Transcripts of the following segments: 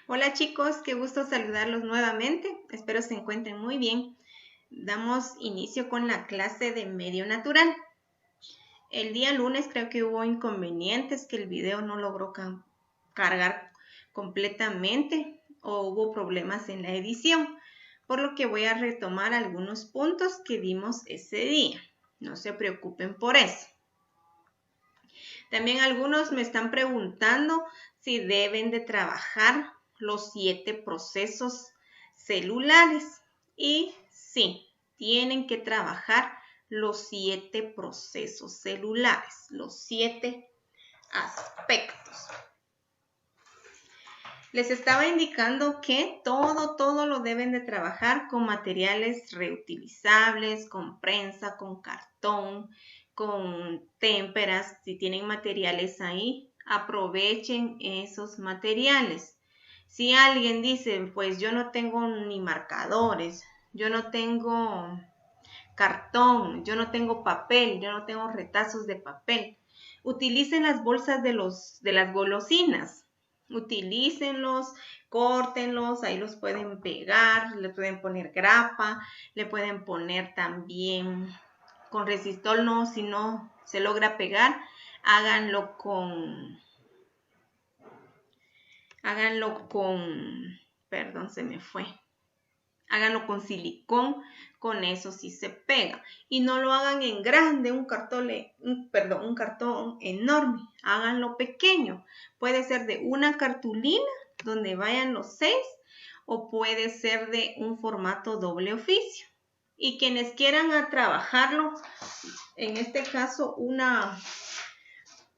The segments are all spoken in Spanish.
Hola chicos, qué gusto saludarlos nuevamente. Espero se encuentren muy bien. Damos inicio con la clase de medio natural. El día lunes creo que hubo inconvenientes, que el video no logró cargar completamente o hubo problemas en la edición, por lo que voy a retomar algunos puntos que vimos ese día. No se preocupen por eso. También algunos me están preguntando si deben de trabajar los 7 procesos celulares. Y sí, tienen que trabajar los 7 procesos celulares, los 7 aspectos. Les estaba indicando que todo lo deben de trabajar con materiales reutilizables, con prensa, con cartón, con témperas. Si tienen materiales ahí, aprovechen esos materiales. Si alguien dice, pues yo no tengo ni marcadores, yo no tengo cartón, yo no tengo papel, yo no tengo retazos de papel, utilicen las bolsas de las golosinas. Utilícenlos, córtenlos, ahí los pueden pegar, le pueden poner grapa, le pueden poner también con resistol, no, si no se logra pegar, háganlo con, perdón, se me fue. Háganlo con silicón, con eso sí se pega. Y no lo hagan en grande, un cartón enorme. Háganlo pequeño. Puede ser de una cartulina donde vayan los 6 o puede ser de un formato doble oficio. Y quienes quieran trabajarlo, en este caso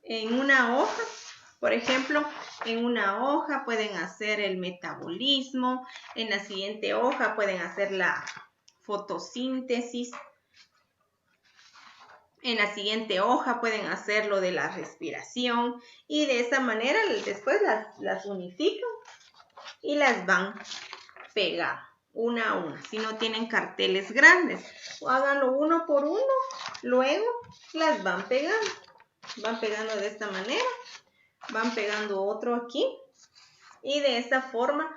en una hoja, por ejemplo, en una hoja pueden hacer el metabolismo, en la siguiente hoja pueden hacer la fotosíntesis, en la siguiente hoja pueden hacer lo de la respiración y de esa manera después las unifican y las van pegando una a una. Si no tienen carteles grandes, háganlo uno por uno, luego las van pegando de esta manera. Van pegando otro aquí y de esta forma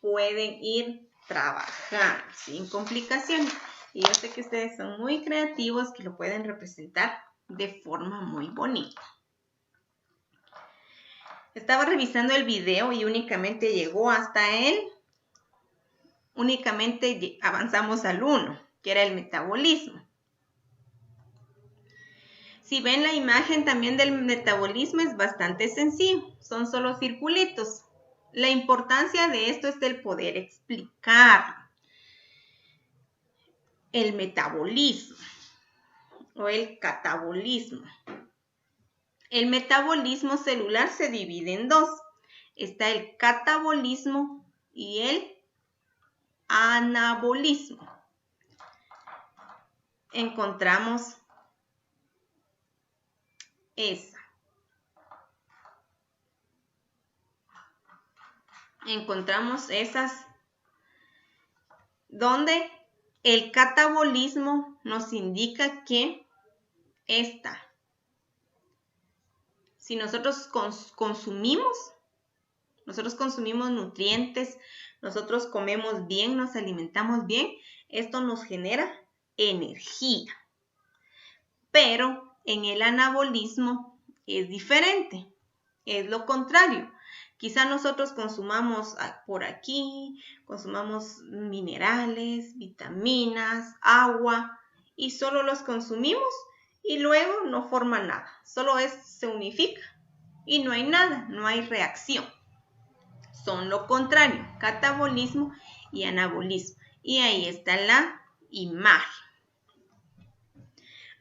pueden ir trabajando sin complicaciones. Y yo sé que ustedes son muy creativos, que lo pueden representar de forma muy bonita. Estaba revisando el video y únicamente llegó hasta únicamente avanzamos al 1, que era el metabolismo. Si ven la imagen también del metabolismo es bastante sencillo, son solo circulitos. La importancia de esto es el poder explicar el metabolismo o el catabolismo. El metabolismo celular se divide en dos. Está el catabolismo y el anabolismo. Encontramos esa. Encontramos esas donde el catabolismo nos indica que si nosotros consumimos nutrientes, nosotros comemos bien, nos alimentamos bien, esto nos genera energía. Pero en el anabolismo es diferente, es lo contrario. Quizá nosotros consumamos por aquí, consumamos minerales, vitaminas, agua y solo los consumimos y luego no forma nada, solo se unifica y no hay nada, no hay reacción. Son lo contrario, catabolismo y anabolismo. Y ahí está la imagen.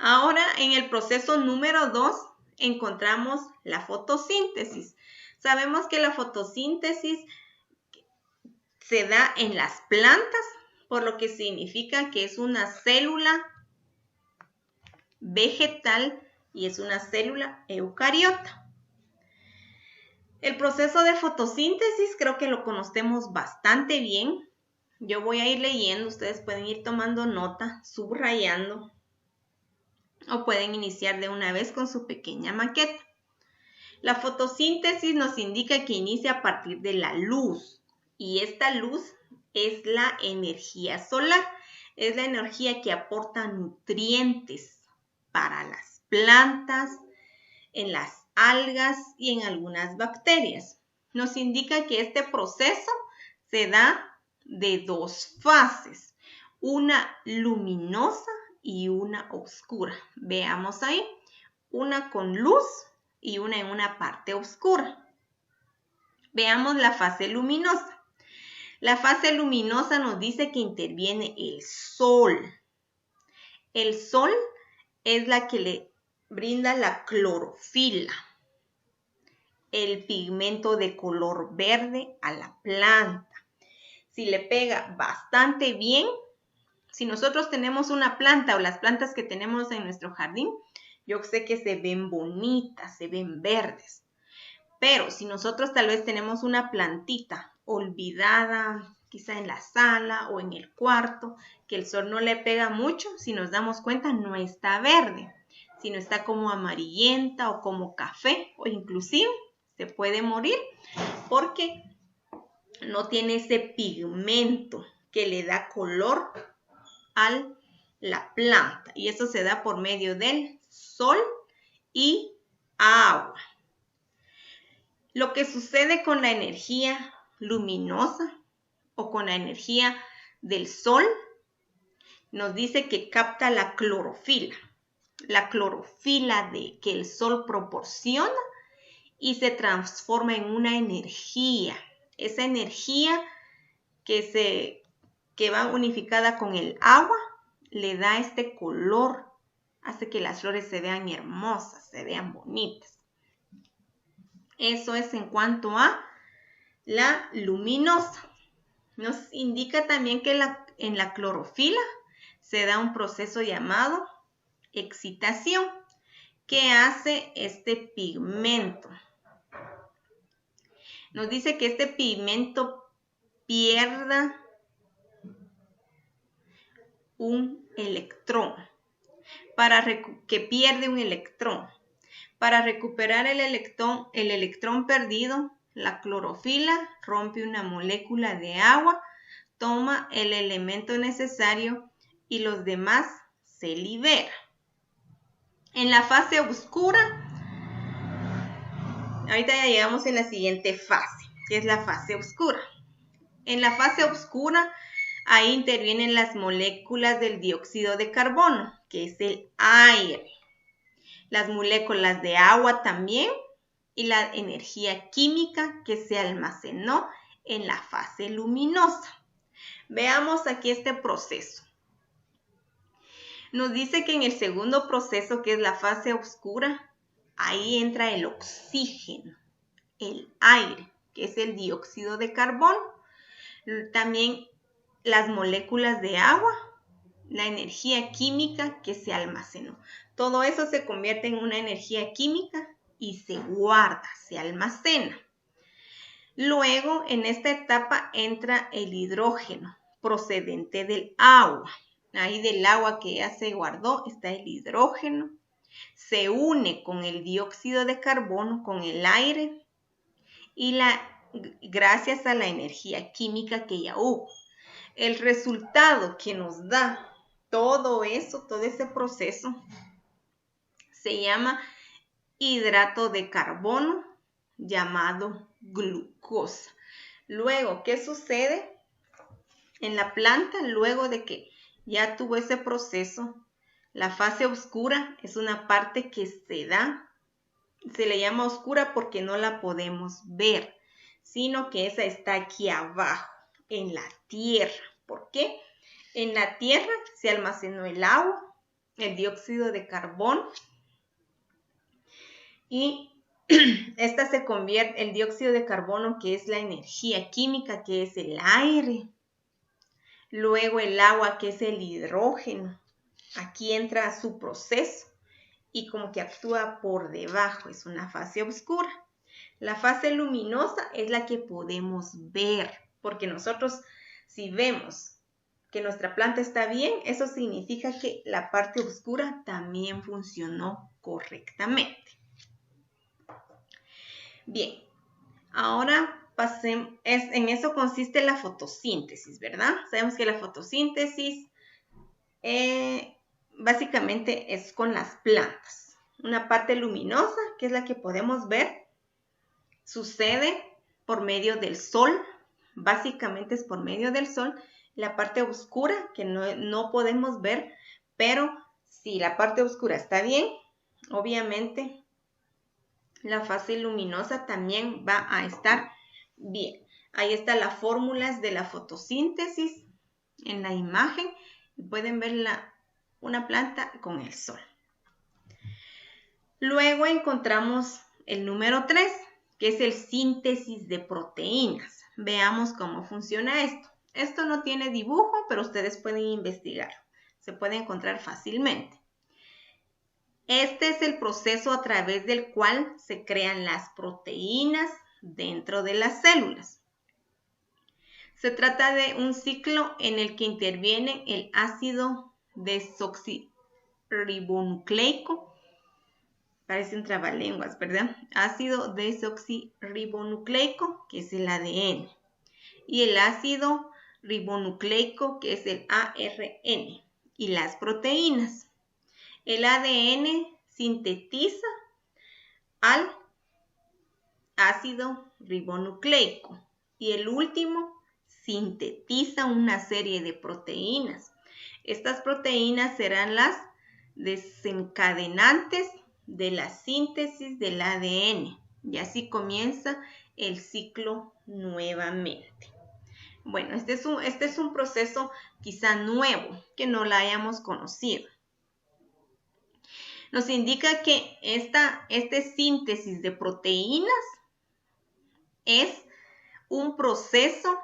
Ahora en el proceso número 2 encontramos la fotosíntesis. Sabemos que la fotosíntesis se da en las plantas, por lo que significa que es una célula vegetal y es una célula eucariota. El proceso de fotosíntesis creo que lo conocemos bastante bien. Yo voy a ir leyendo, ustedes pueden ir tomando nota, subrayando o pueden iniciar de una vez con su pequeña maqueta. La fotosíntesis nos indica que inicia a partir de la luz. Y esta luz es la energía solar. Es la energía que aporta nutrientes para las plantas, en las algas y en algunas bacterias. Nos indica que este proceso se da de dos fases, una luminosa y una oscura. Veamos ahí, una con luz y una en una parte oscura. Veamos la fase luminosa. La fase luminosa nos dice que interviene el sol. El sol es la que le brinda la clorofila, el pigmento de color verde a la planta. Si le pega bastante bien, si nosotros tenemos una planta o las plantas que tenemos en nuestro jardín, yo sé que se ven bonitas, se ven verdes. Pero si nosotros tal vez tenemos una plantita olvidada, quizá en la sala o en el cuarto, que el sol no le pega mucho, si nos damos cuenta no está verde, sino está como amarillenta o como café, o inclusive se puede morir porque no tiene ese pigmento que le da color a la planta. Y eso se da por medio del sol y agua. Lo que sucede con la energía luminosa o con la energía del sol nos dice que capta la clorofila que el sol proporciona y se transforma en una energía. Esa energía que va unificada con el agua le da este color, hace que las flores se vean hermosas, se vean bonitas. Eso es en cuanto a la luminosa. Nos indica también que en la clorofila se da un proceso llamado excitación que hace este pigmento. Nos dice que este pigmento pierda un electrón, que pierde un electrón. Para recuperar el electrón perdido, la clorofila rompe una molécula de agua, toma el elemento necesario y los demás se liberan. En la fase oscura, ahorita ya llegamos en la siguiente fase, que es la fase oscura. En la fase oscura, ahí intervienen las moléculas del dióxido de carbono, que es el aire. Las moléculas de agua también y la energía química que se almacenó en la fase luminosa. Veamos aquí este proceso. Nos dice que en el segundo proceso, que es la fase oscura, ahí entra el oxígeno, el aire, que es el dióxido de carbono. También las moléculas de agua, la energía química que se almacenó. Todo eso se convierte en una energía química y se guarda, se almacena. Luego, en esta etapa entra el hidrógeno procedente del agua. Ahí del agua que ya se guardó está el hidrógeno. Se une con el dióxido de carbono, con el aire, y gracias a la energía química que ya hubo. El resultado que nos da todo eso, todo ese proceso, se llama hidrato de carbono, llamado glucosa. Luego, ¿qué sucede en la planta? Luego de que ya tuvo ese proceso, la fase oscura es una parte que se le llama oscura porque no la podemos ver, sino que esa está aquí abajo, en la tierra. ¿Por qué? En la tierra se almacenó el agua, el dióxido de carbono, y esta se convierte, el dióxido de carbono, que es la energía química, que es el aire. Luego el agua, que es el hidrógeno. Aquí entra su proceso y como que actúa por debajo, es una fase oscura. La fase luminosa es la que podemos ver, porque nosotros si vemos que nuestra planta está bien, eso significa que la parte oscura también funcionó correctamente. Bien, ahora en eso consiste la fotosíntesis, ¿verdad? Sabemos que la fotosíntesis básicamente es con las plantas. Una parte luminosa, que es la que podemos ver, sucede por medio del sol. Básicamente es por medio del sol. La parte oscura, que no podemos ver, pero si la parte oscura está bien, obviamente la fase luminosa también va a estar bien. Ahí están las fórmulas de la fotosíntesis en la imagen. Pueden ver una planta con el sol. Luego encontramos el número 3, que es el síntesis de proteínas. Veamos cómo funciona esto. Esto no tiene dibujo, pero ustedes pueden investigar. Se puede encontrar fácilmente. Este es el proceso a través del cual se crean las proteínas dentro de las células. Se trata de un ciclo en el que interviene el ácido desoxirribonucleico. Parece un trabalenguas, ¿verdad? Ácido desoxirribonucleico, que es el ADN. Y el ácido ribonucleico, que es el ARN. Y las proteínas. El ADN sintetiza al ácido ribonucleico. Y el último sintetiza una serie de proteínas. Estas proteínas serán las desencadenantes de la síntesis del ADN. Y así comienza el ciclo nuevamente. Bueno, este es un proceso quizá nuevo, que no la hayamos conocido. Nos indica que este síntesis de proteínas es un proceso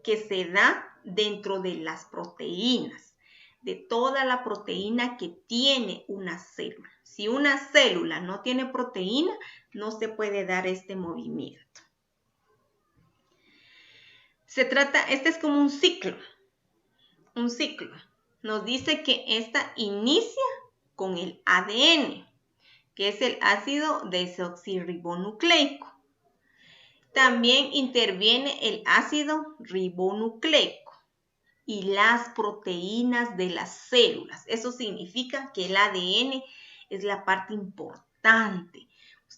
que se da dentro de las proteínas, de toda la proteína que tiene una célula. Si una célula no tiene proteína, no se puede dar este movimiento. Este es como un ciclo. Un ciclo. Nos dice que esta inicia con el ADN, que es el ácido desoxirribonucleico. También interviene el ácido ribonucleico y las proteínas de las células. Eso significa que el ADN es la parte importante.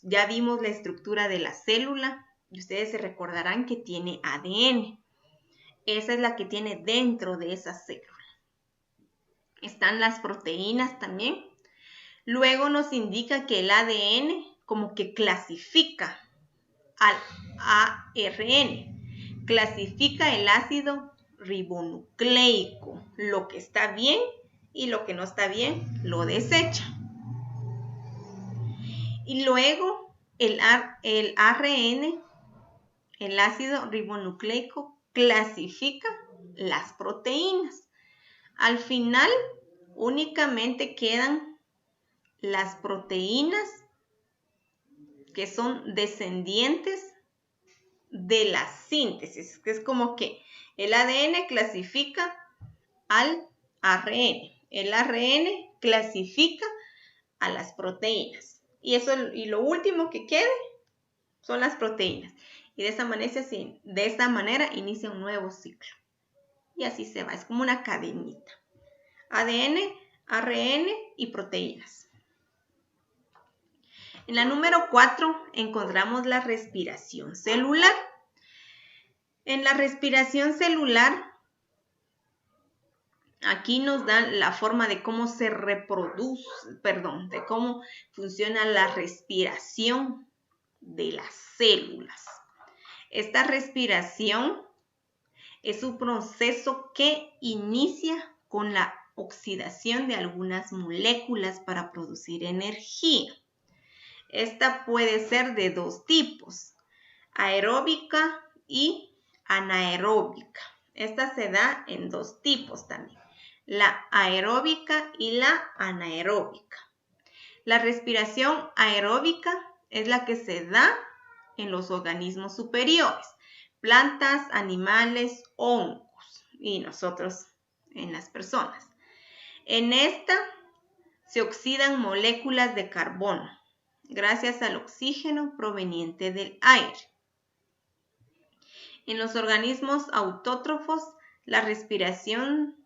Ya vimos la estructura de la célula y ustedes se recordarán que tiene ADN. Esa es la que tiene dentro de esa célula. Están las proteínas también. Luego nos indica que el ADN como que clasifica al ARN. Clasifica el ácido ribonucleico. Lo que está bien y lo que no está bien lo desecha. Y luego el ARN, el ácido ribonucleico, clasifica las proteínas. Al final únicamente quedan las proteínas que son descendientes de la síntesis, que es como que el ADN clasifica al ARN, el ARN clasifica a las proteínas y lo último que quede son las proteínas y de esa manera inicia un nuevo ciclo y así se va, es como una cadenita. ADN, ARN y proteínas. En la número 4 encontramos la respiración celular. En la respiración celular, aquí nos dan la forma de cómo se reproduce, de cómo funciona la respiración de las células. Esta respiración es un proceso que inicia con la oxidación de algunas moléculas para producir energía. Esta puede ser de dos tipos, aeróbica y anaeróbica. Esta se da en dos tipos también, la aeróbica y la anaeróbica. La respiración aeróbica es la que se da en los organismos superiores, plantas, animales, hongos y nosotros en las personas. En esta se oxidan moléculas de carbono gracias al oxígeno proveniente del aire. En los organismos autótrofos, la respiración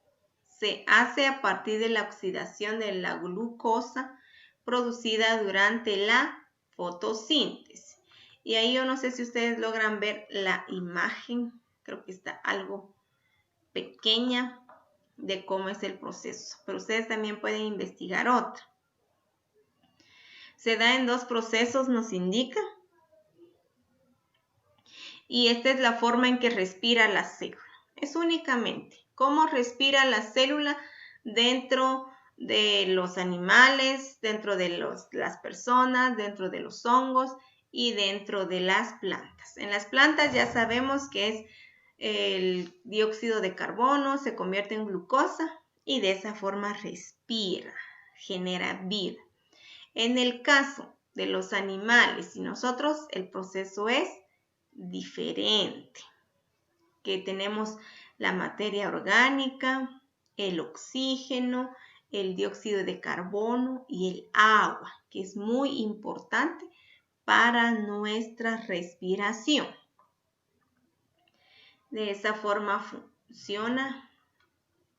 se hace a partir de la oxidación de la glucosa producida durante la fotosíntesis. Y ahí yo no sé si ustedes logran ver la imagen, creo que está algo pequeña de cómo es el proceso, pero ustedes también pueden investigar otra. Se da en 2 procesos, nos indica, y esta es la forma en que respira la célula. Es únicamente cómo respira la célula dentro de los animales, dentro de las personas, dentro de los hongos y dentro de las plantas. En las plantas ya sabemos que es el dióxido de carbono, se convierte en glucosa y de esa forma respira, genera vida. En el caso de los animales y nosotros, el proceso es diferente, que tenemos la materia orgánica, el oxígeno, el dióxido de carbono y el agua, que es muy importante para nuestra respiración. De esa forma funciona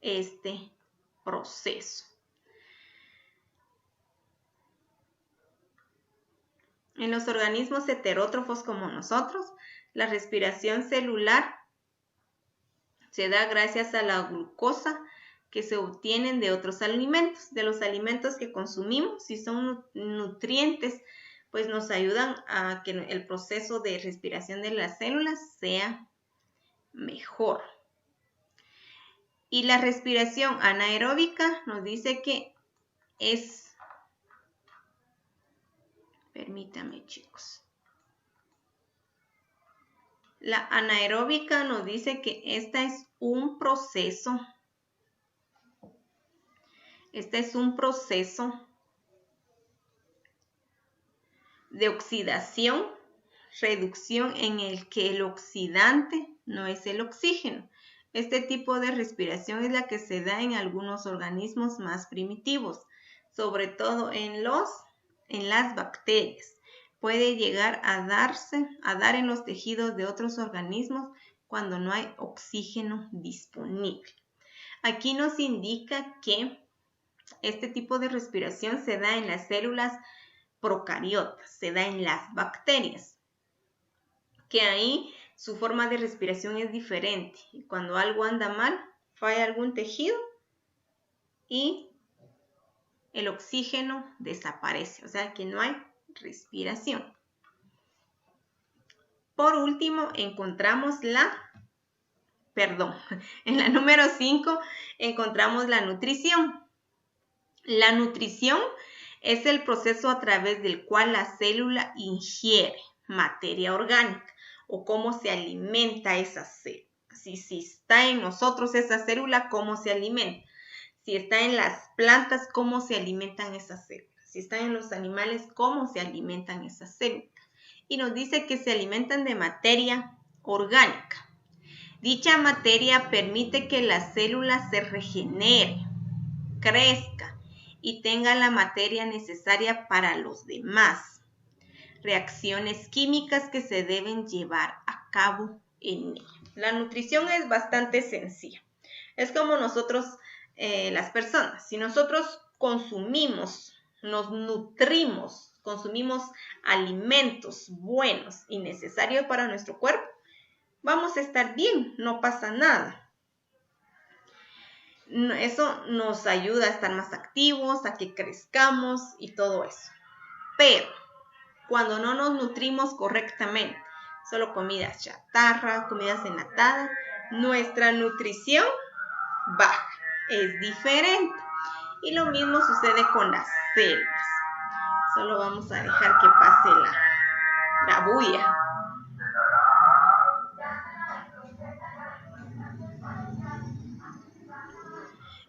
este proceso. En los organismos heterótrofos como nosotros, la respiración celular se da gracias a la glucosa que se obtienen de otros alimentos, de los alimentos que consumimos. Si son nutrientes, pues nos ayudan a que el proceso de respiración de las células sea mejor. Y la respiración anaeróbica nos dice que es, permítame chicos, la anaeróbica nos dice que este es un proceso de oxidación, reducción en el que el oxidante no es el oxígeno. Este tipo de respiración es la que se da en algunos organismos más primitivos, sobre todo en las bacterias. Puede llegar a dar en los tejidos de otros organismos cuando no hay oxígeno disponible. Aquí nos indica que este tipo de respiración se da en las células procariotas, se da en las bacterias, que ahí su forma de respiración es diferente. Y cuando algo anda mal, falla algún tejido y el oxígeno desaparece, o sea que no hay respiración. Por último, encontramos en la número 5 encontramos la nutrición. La nutrición es el proceso a través del cual la célula ingiere materia orgánica o cómo se alimenta esa célula. Si está en nosotros esa célula, cómo se alimenta. Si está en las plantas, cómo se alimentan esas células. Si están en los animales, cómo se alimentan esas células. Y nos dice que se alimentan de materia orgánica. Dicha materia permite que la célula se regenere, crezca y tenga la materia necesaria para los demás. Reacciones químicas que se deben llevar a cabo en ella. La nutrición es bastante sencilla. Es como nosotros, las personas. Si nosotros consumimos, nos nutrimos, consumimos alimentos buenos y necesarios para nuestro cuerpo, vamos a estar bien, no pasa nada. Eso nos ayuda a estar más activos, a que crezcamos y todo eso. Pero cuando no nos nutrimos correctamente, solo comidas chatarra, comidas enlatadas, nuestra nutrición baja, es diferente. Y lo mismo sucede con las células. Solo vamos a dejar que pase la bulla.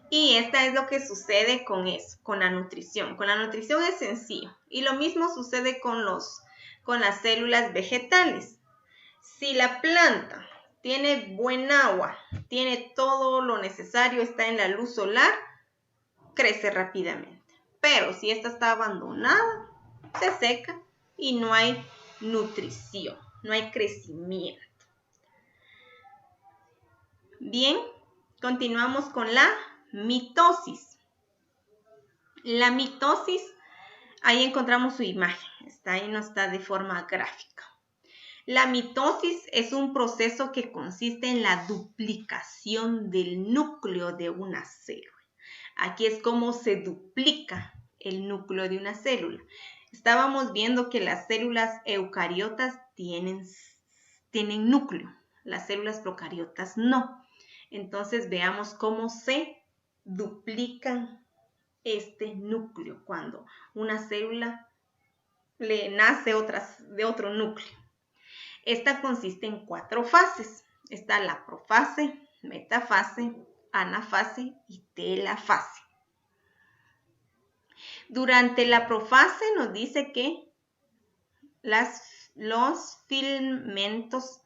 Y esta es lo que sucede con eso, con la nutrición. Con la nutrición es sencillo. Y lo mismo sucede con las células vegetales. Si la planta tiene buen agua, tiene todo lo necesario, está en la luz solar, crece rápidamente. Pero si esta está abandonada, se seca y no hay nutrición, no hay crecimiento. Bien, continuamos con la mitosis. La mitosis, ahí encontramos su imagen, ahí no está de forma gráfica. La mitosis es un proceso que consiste en la duplicación del núcleo de una célula. Aquí es como se duplica el núcleo de una célula. Estábamos viendo que las células eucariotas tienen núcleo, las células procariotas no. Entonces veamos cómo se duplican este núcleo cuando una célula le nace de otro núcleo. Esta consiste en 4 fases. Está la profase, metafase, anafase y telafase. Durante la profase nos dice que los filamentos.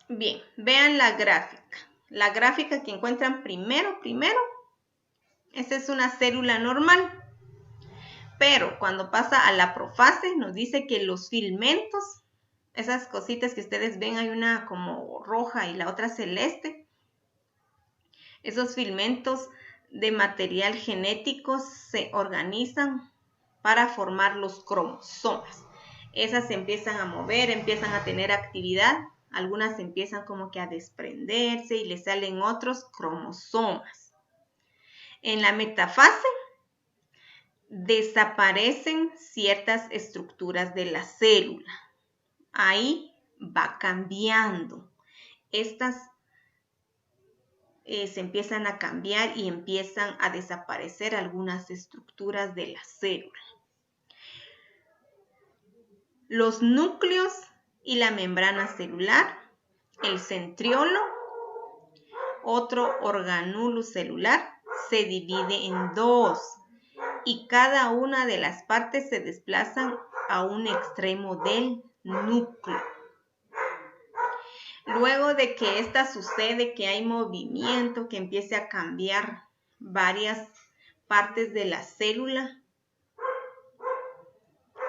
Bien, vean la gráfica. La gráfica que encuentran primero, esa es una célula normal. Pero cuando pasa a la profase, nos dice que los filamentos, esas cositas que ustedes ven, hay una como roja y la otra celeste. Esos filamentos de material genético se organizan para formar los cromosomas. Esas se empiezan a mover, empiezan a tener actividad. Algunas empiezan como que a desprenderse y le salen otros cromosomas. En la metafase desaparecen ciertas estructuras de la célula. Ahí va cambiando. Estas se empiezan a cambiar y empiezan a desaparecer algunas estructuras de la célula. Los núcleos y la membrana celular, el centriolo, otro organulo celular, se divide en 2. Y cada una de las partes se desplazan a un extremo del núcleo. Luego de que esta sucede, que hay movimiento, que empiece a cambiar varias partes de la célula,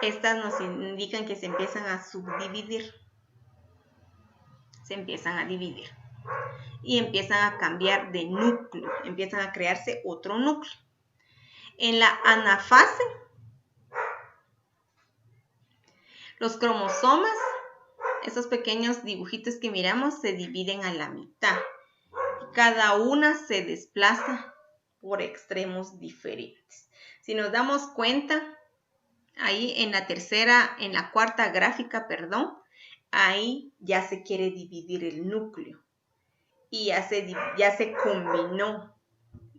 estas nos indican que se empiezan a subdividir. Se empiezan a dividir. Y empiezan a cambiar de núcleo, empiezan a crearse otro núcleo. En la anafase, los cromosomas, esos pequeños dibujitos que miramos, se dividen a la mitad. Cada una se desplaza por extremos diferentes. Si nos damos cuenta, ahí en la cuarta gráfica, ahí ya se quiere dividir el núcleo. Y ya se combinó.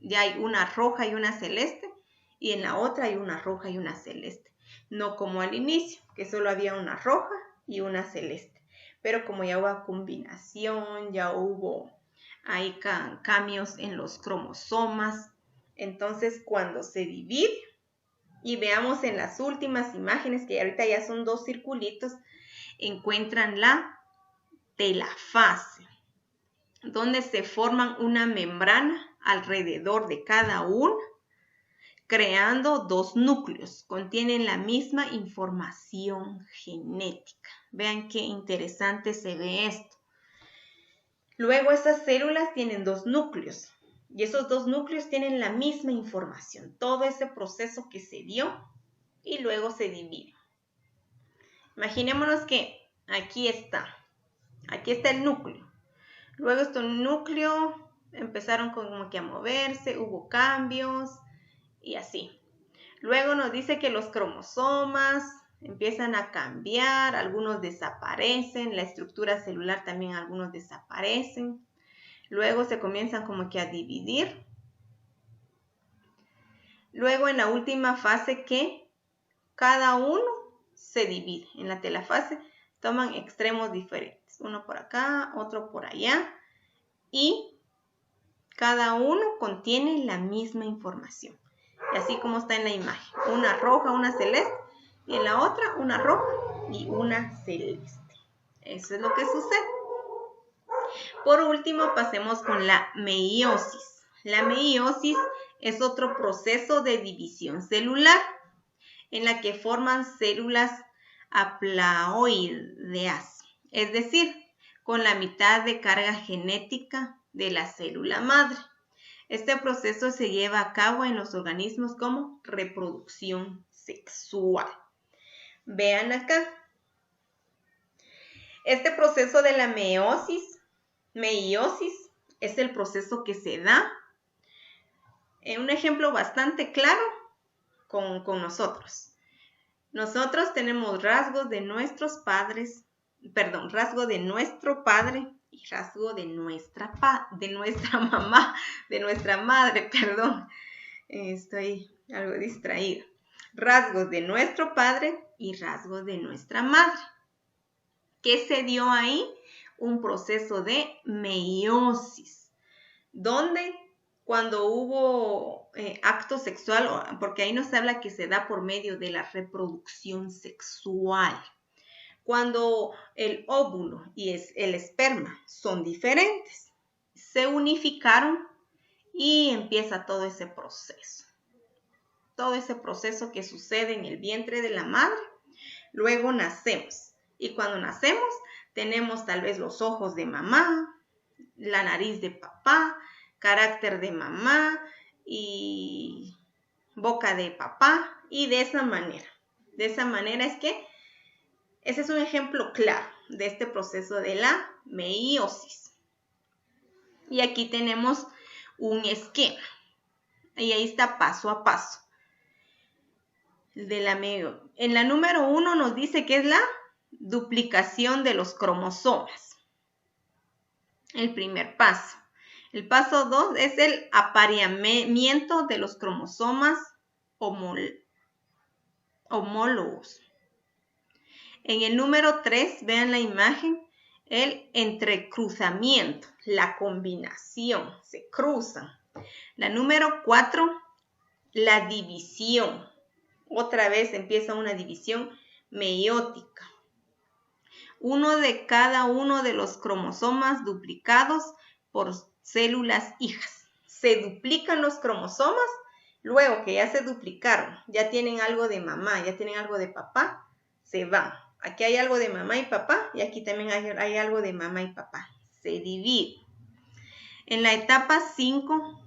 Ya hay una roja y una celeste. Y en la otra hay una roja y una celeste. No como al inicio, que solo había una roja y una celeste. Pero como ya hubo combinación, ya hubo cambios en los cromosomas. Entonces, cuando se divide, y veamos en las últimas imágenes, que ahorita ya son 2 circulitos, encuentran la telafase, donde se forman una membrana alrededor de cada uno, creando 2 núcleos. Contienen la misma información genética. Vean qué interesante se ve esto. Luego esas células tienen 2 núcleos. Y esos 2 núcleos tienen la misma información. Todo ese proceso que se dio y luego se divide. Imaginémonos que aquí está el núcleo. Luego este núcleo empezaron como que a moverse, hubo cambios y así. Luego nos dice que los cromosomas empiezan a cambiar, algunos desaparecen, la estructura celular también algunos desaparecen. Luego se comienzan como que a dividir. Luego en la última fase que cada uno se divide. En la telafase toman extremos diferentes. Uno por acá, otro por allá. Y cada uno contiene la misma información. Y así como está en la imagen. Una roja, una celeste. Y en la otra una roja y una celeste. Eso es lo que sucede. Por último, pasemos con la meiosis. La meiosis es otro proceso de división celular en la que forman células haploideas, es decir, con la mitad de carga genética de la célula madre. Este proceso se lleva a cabo en los organismos como reproducción sexual. Vean acá. Este proceso de la meiosis es el proceso que se da. Un ejemplo bastante claro con nosotros. Nosotros tenemos rasgos de nuestros padres, rasgo de nuestro padre y rasgo de nuestra mamá, de nuestra madre, perdón. Estoy algo distraída. Rasgos de nuestro padre y rasgos de nuestra madre. ¿Qué se dio ahí? Un proceso de meiosis, donde cuando hubo acto sexual, porque ahí nos habla que se da por medio de la reproducción sexual. Cuando el óvulo y el esperma son diferentes, se unificaron y empieza todo ese proceso. Todo ese proceso que sucede en el vientre de la madre. Luego nacemos. Y cuando nacemos, tenemos tal vez los ojos de mamá, la nariz de papá, carácter de mamá y boca de papá. Y de esa manera es que ese es un ejemplo claro de este proceso de la meiosis. Y aquí tenemos un esquema. Y ahí está paso a paso. De la en la número 1 nos dice que es la duplicación de los cromosomas. El primer paso. El paso 2 es el apareamiento de los cromosomas homólogos. En el número 3, vean la imagen, el entrecruzamiento, la combinación, se cruzan. La número 4, la división. Otra vez empieza una división meiótica. Cada uno de los cromosomas duplicados por células hijas. Se duplican los cromosomas, luego que ya se duplicaron, ya tienen algo de mamá, ya tienen algo de papá, se van. Aquí hay algo de mamá y papá y aquí también hay algo de mamá y papá. Se divide. En la etapa 5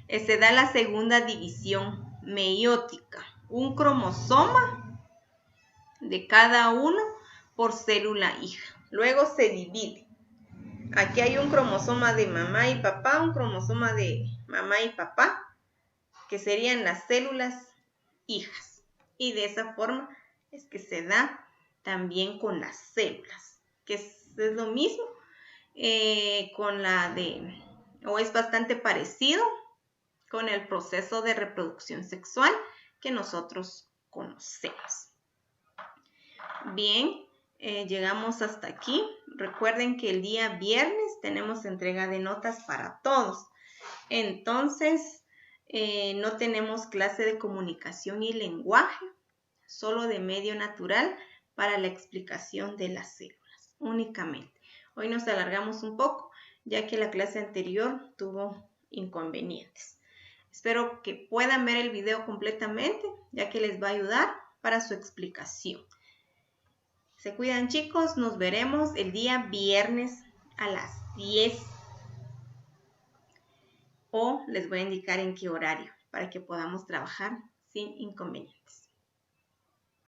se da la segunda división meiótica. Un cromosoma de cada uno por célula hija. Luego se divide. Aquí hay un cromosoma de mamá y papá, un cromosoma de mamá y papá, que serían las células hijas. Y de esa forma es que se da también con las células, que es lo mismo con la de, o es bastante parecido con el proceso de reproducción sexual que nosotros conocemos. Bien, llegamos hasta aquí. Recuerden que el día viernes tenemos entrega de notas para todos. Entonces, no tenemos clase de comunicación y lenguaje, solo de medio natural para la explicación de las células, únicamente. Hoy nos alargamos un poco, ya que la clase anterior tuvo inconvenientes. Espero que puedan ver el video completamente, ya que les va a ayudar para su explicación. Se cuidan, chicos, nos veremos el día viernes a las 10 o les voy a indicar en qué horario para que podamos trabajar sin inconvenientes.